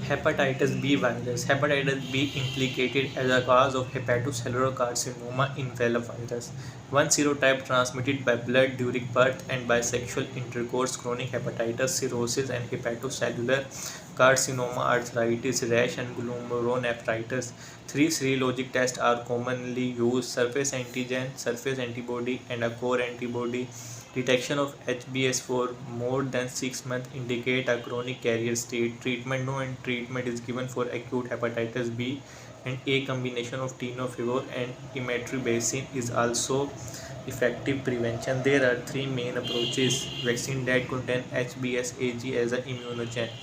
Hepatitis B virus. Hepatitis B implicated as a cause of hepatocellular carcinoma in Vela virus. One serotype transmitted by blood during birth and by sexual intercourse, chronic hepatitis, cirrhosis, and hepatocellular carcinoma, arthritis, rash, and glomerulonephritis. Three serologic tests are commonly used: surface antigen, surface antibody, and a core antibody. Detection of HBs for more than 6 months indicate a chronic carrier state. Treatment: no treatment is given for acute hepatitis B, and a combination of tenofovir and imitribacin is also effective prevention. There are three main approaches: vaccine that contain HBsAg as an immunogen,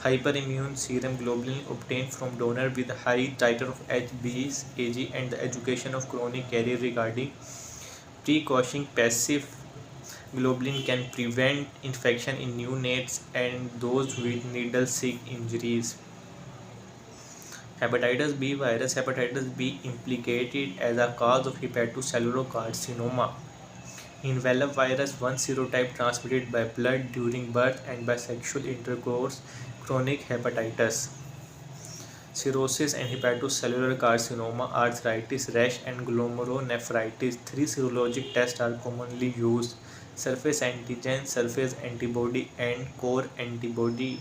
hyperimmune serum globulin obtained from donor with a high titer of HBsAg, and the education of chronic carrier regarding precaution. Passive globulin can prevent infection in neonates and those with needle-stick injuries. Hepatitis B virus. Hepatitis B implicated as a cause of hepatocellular carcinoma. Envelop virus, one serotype transmitted by blood during birth and by sexual intercourse, chronic hepatitis, cirrhosis and hepatocellular carcinoma, arthritis, rash, and glomerulonephritis. Three serologic tests are commonly used: surface antigen, surface antibody, and core antibody.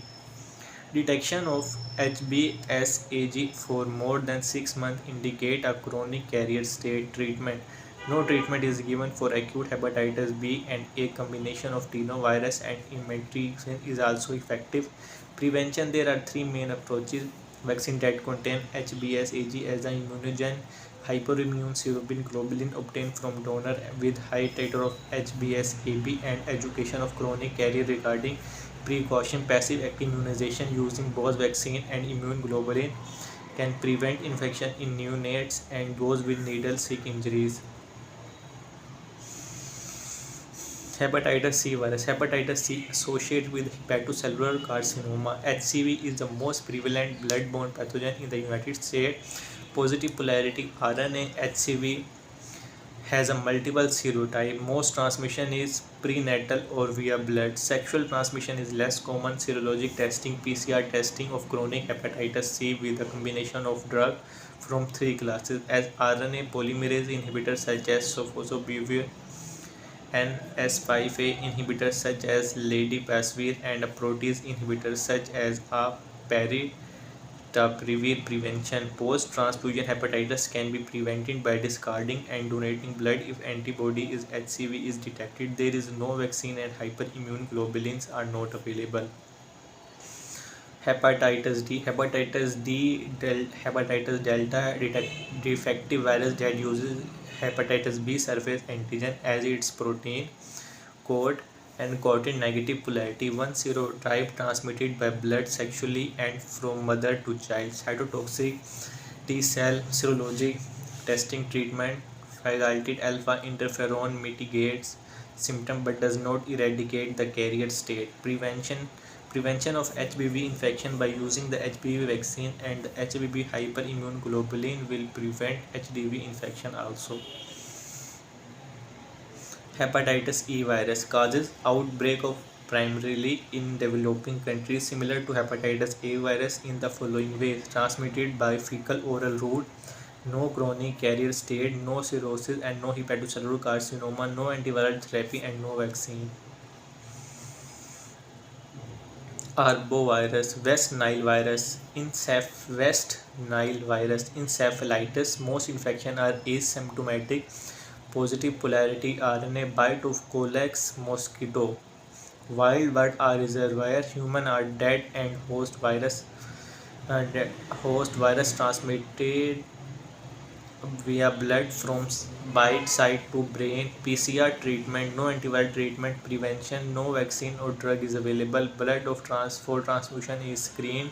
Detection of HBsAg for more than 6 months indicate a chronic carrier state. Treatment: no treatment is given for acute hepatitis B, and a combination of tenovirus and ivermectin is also effective. Prevention: there are three main approaches: vaccine that contain HBsAg as an immunogen, hyperimmune serum globulin obtained from donor with high titer of HBsAg, and education of chronic carrier regarding precaution. Passive immunization using both vaccine and immune globulin can prevent infection in neonates and those with needle-stick injuries. Hepatitis C virus. Hepatitis C associated with hepatocellular carcinoma. HCV is the most prevalent blood-borne pathogen in the United States. Positive polarity RNA HCV has a multiple serotype. Most transmission is prenatal or via blood. Sexual transmission is less common. Serologic testing: PCR testing of chronic hepatitis C with a combination of drug from three classes, as RNA polymerase inhibitors such as sofosbuvir, NS5A inhibitors such as ladipasvir, and protease inhibitors such as paritaprevir. Prevention: post-transfusion hepatitis can be prevented by discarding and donating blood if antibody is HCV is detected. There is no vaccine and hyperimmune globulins are not available. Hepatitis D. Hepatitis delta defective virus that uses hepatitis B surface antigen as its protein code and coated negative polarity. One serotype transmitted by blood sexually and from mother to child. Cytotoxic T cell serologic testing. Treatment: pegylated alpha interferon mitigates symptom but does not eradicate the carrier state. Prevention of HBV infection by using the HBV vaccine and the HBV hyperimmune globulin will prevent HDV infection also. Hepatitis E virus causes outbreak of primarily in developing countries, similar to hepatitis A virus in the following ways: transmitted by fecal oral route, no chronic carrier state, no cirrhosis and no hepatocellular carcinoma, no antiviral therapy, and no vaccine. Arbovirus, West Nile virus, West Nile virus, encephalitis. Most infections are asymptomatic. Positive polarity RNA bite of Colex mosquito. Wild bird are reservoir. Human are dead and host virus transmitted via blood from bite site to brain. PCR treatment: no antiviral treatment. Prevention: no vaccine or drug is available. Blood of for transfusion is screened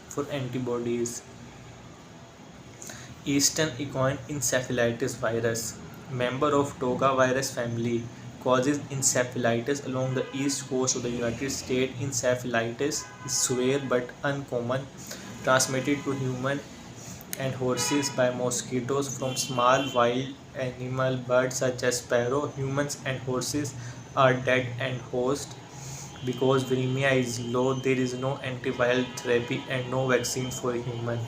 for antibodies. Eastern equine encephalitis virus, member of Toga virus family, causes encephalitis along the east coast of the United States. Encephalitis is severe but uncommon, transmitted to human and horses by mosquitoes from small wild animal birds such as sparrow. Humans and horses are dead and host Because viremia is low, there is no antiviral therapy and no vaccine for human.